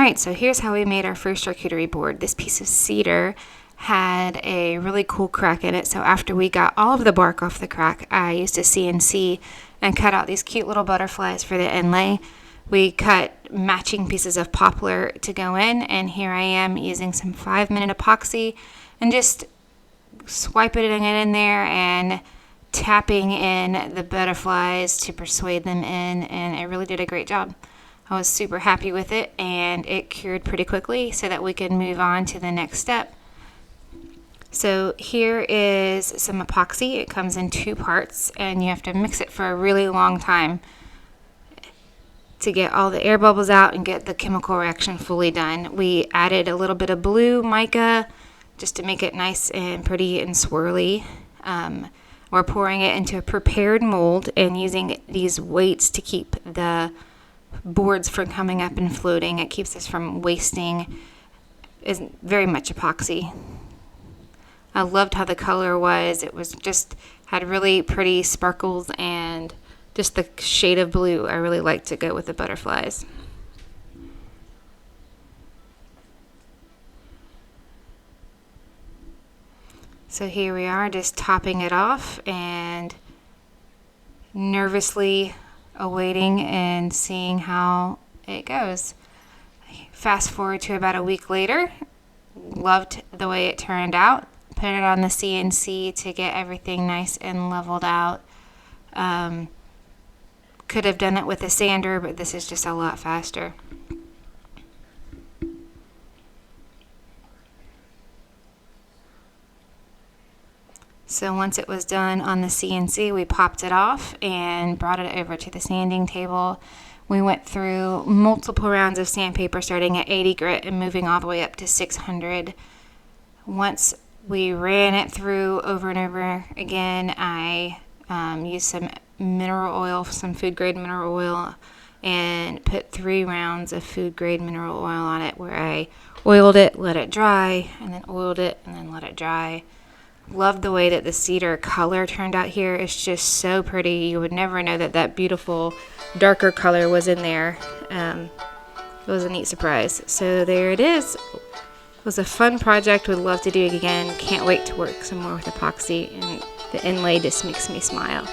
Alright, so here's how we made our first charcuterie board. This piece of cedar had a really cool crack in it, so after we got all of the bark off the crack, I used a CNC and cut out these cute little butterflies for the inlay. We cut matching pieces of poplar to go in, and here I am using some 5-minute epoxy and just swiping it in there and tapping in the butterflies to persuade them in, and it really did a great job. I was super happy with it, and it cured pretty quickly so that we could move on to the next step. So here is some epoxy. It comes in 2 parts, and you have to mix it for a really long time to get all the air bubbles out and get the chemical reaction fully done. We added a little bit of blue mica just to make it nice and pretty and swirly. We're pouring it into a prepared mold and using these weights to keep the boards from coming up and floating. It keeps us from wasting. Is very much epoxy. I loved how the color was. It was just had really pretty sparkles and just the shade of blue. I really liked to go with the butterflies. So here we are, just topping it off and nervously awaiting and seeing how it goes. Fast forward to about a week later. Loved the way it turned out. Put it on the CNC to get everything nice and leveled out. Could have done it with a sander, but this is just a lot faster. So once it was done on the CNC, we popped it off and brought it over to the sanding table. We went through multiple rounds of sandpaper, starting at 80 grit and moving all the way up to 600. Once we ran it through over and over again, I used some mineral oil, some food grade mineral oil, and put 3 rounds of food grade mineral oil on it, where I oiled it, let it dry, and then oiled it, and then let it dry. Love the way that the cedar color turned out here. It's just so pretty. You would never know that that beautiful darker color was in there. It was a neat surprise. So there it is. It was a fun project. Would love to do it again. Can't wait to work some more with epoxy, and the inlay just makes me smile.